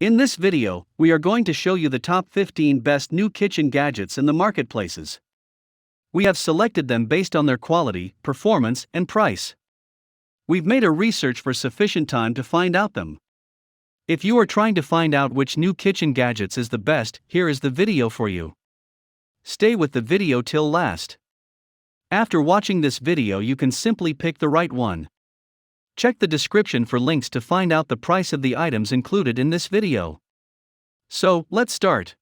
In this video, we are going to show you the top 15 best new kitchen gadgets in the marketplaces. We have selected them based on their quality, performance, and price. We've made a research for sufficient time to find out them. If you are trying to find out which new kitchen gadgets is the best, here is the video for you. Stay with the video till last. After watching this video, you can simply pick the right one. Check the description for links to find out the price of the items included in this video. So, let's start.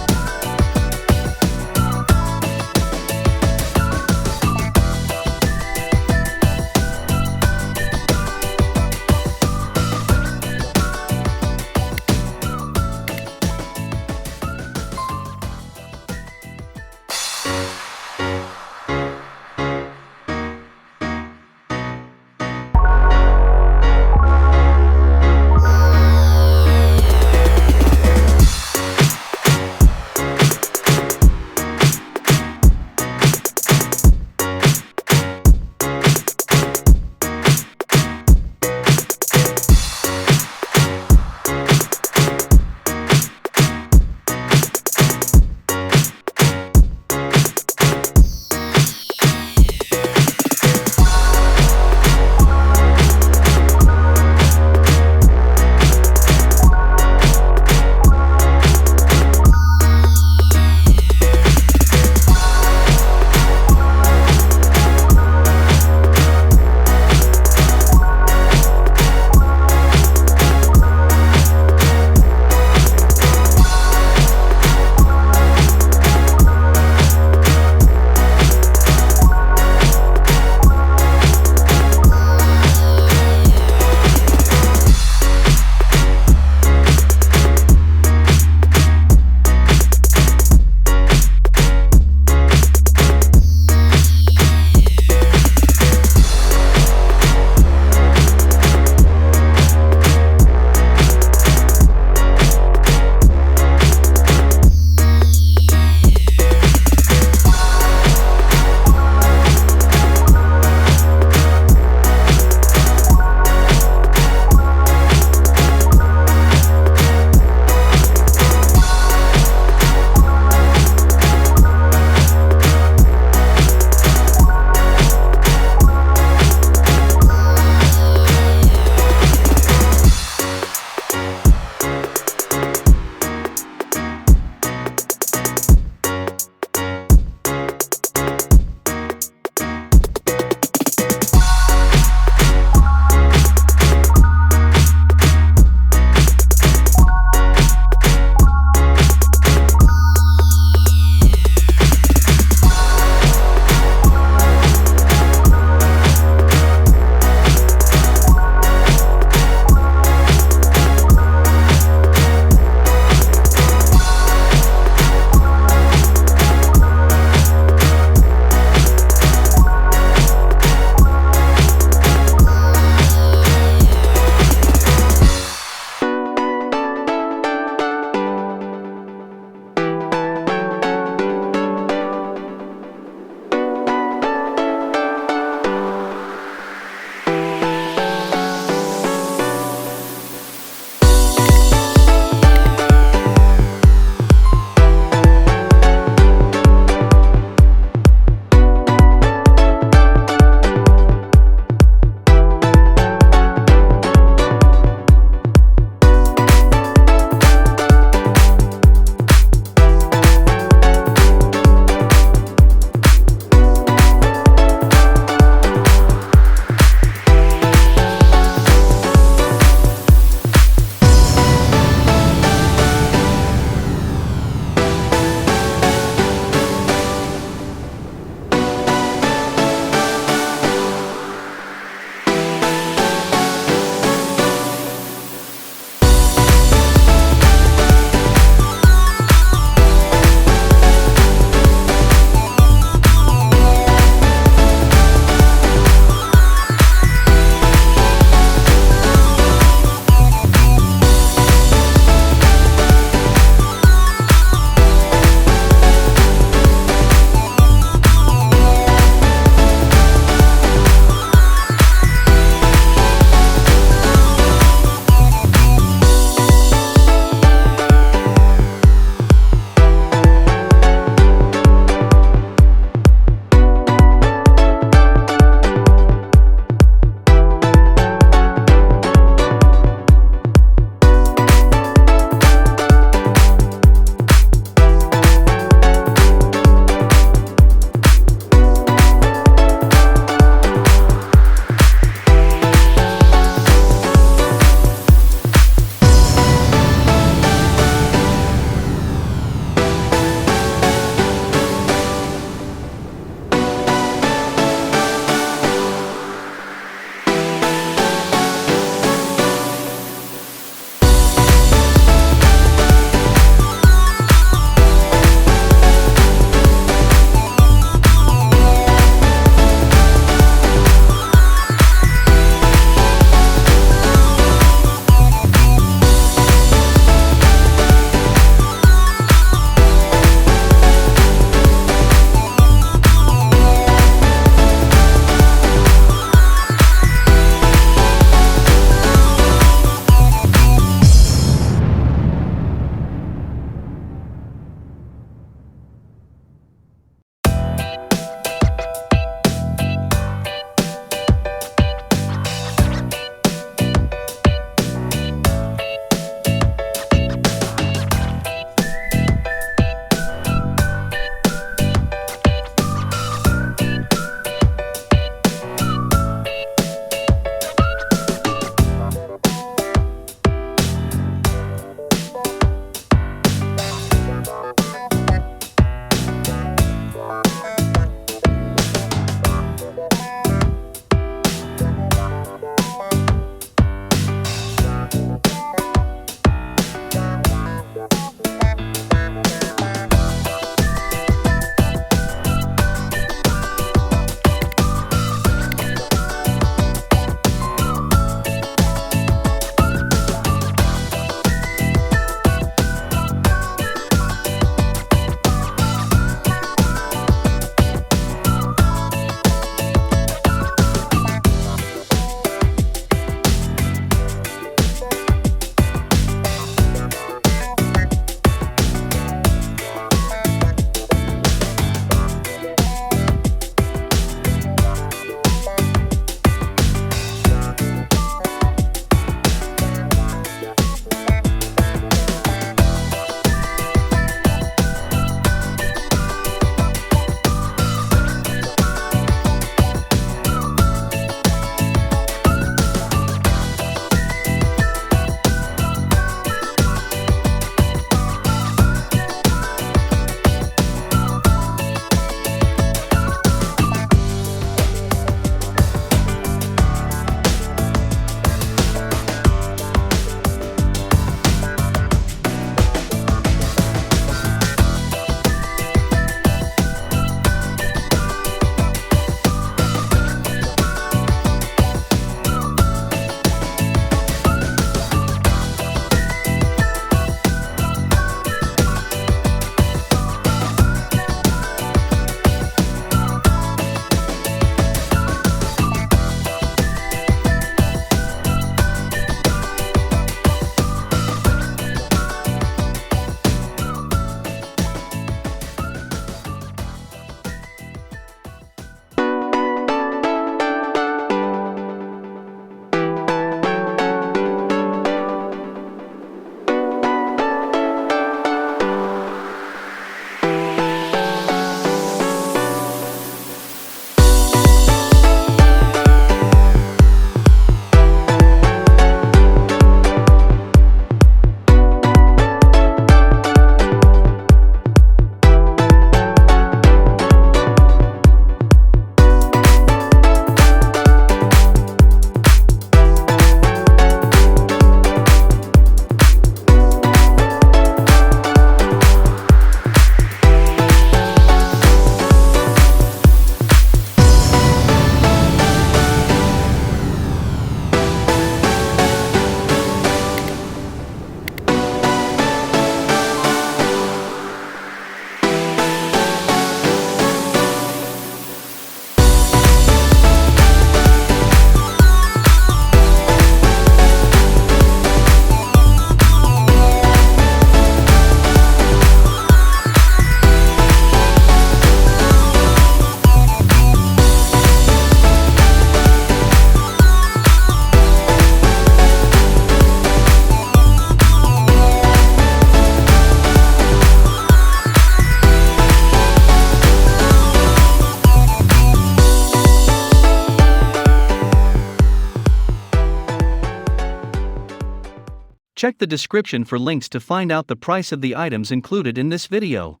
Check the description for links to find out the price of the items included in this video.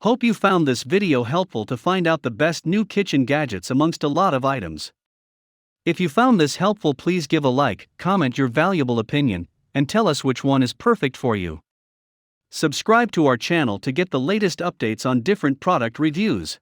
Hope you found this video helpful to find out the best new kitchen gadgets amongst a lot of items. If you found this helpful, please give a like, comment your valuable opinion, and tell us which one is perfect for you. Subscribe to our channel to get the latest updates on different product reviews.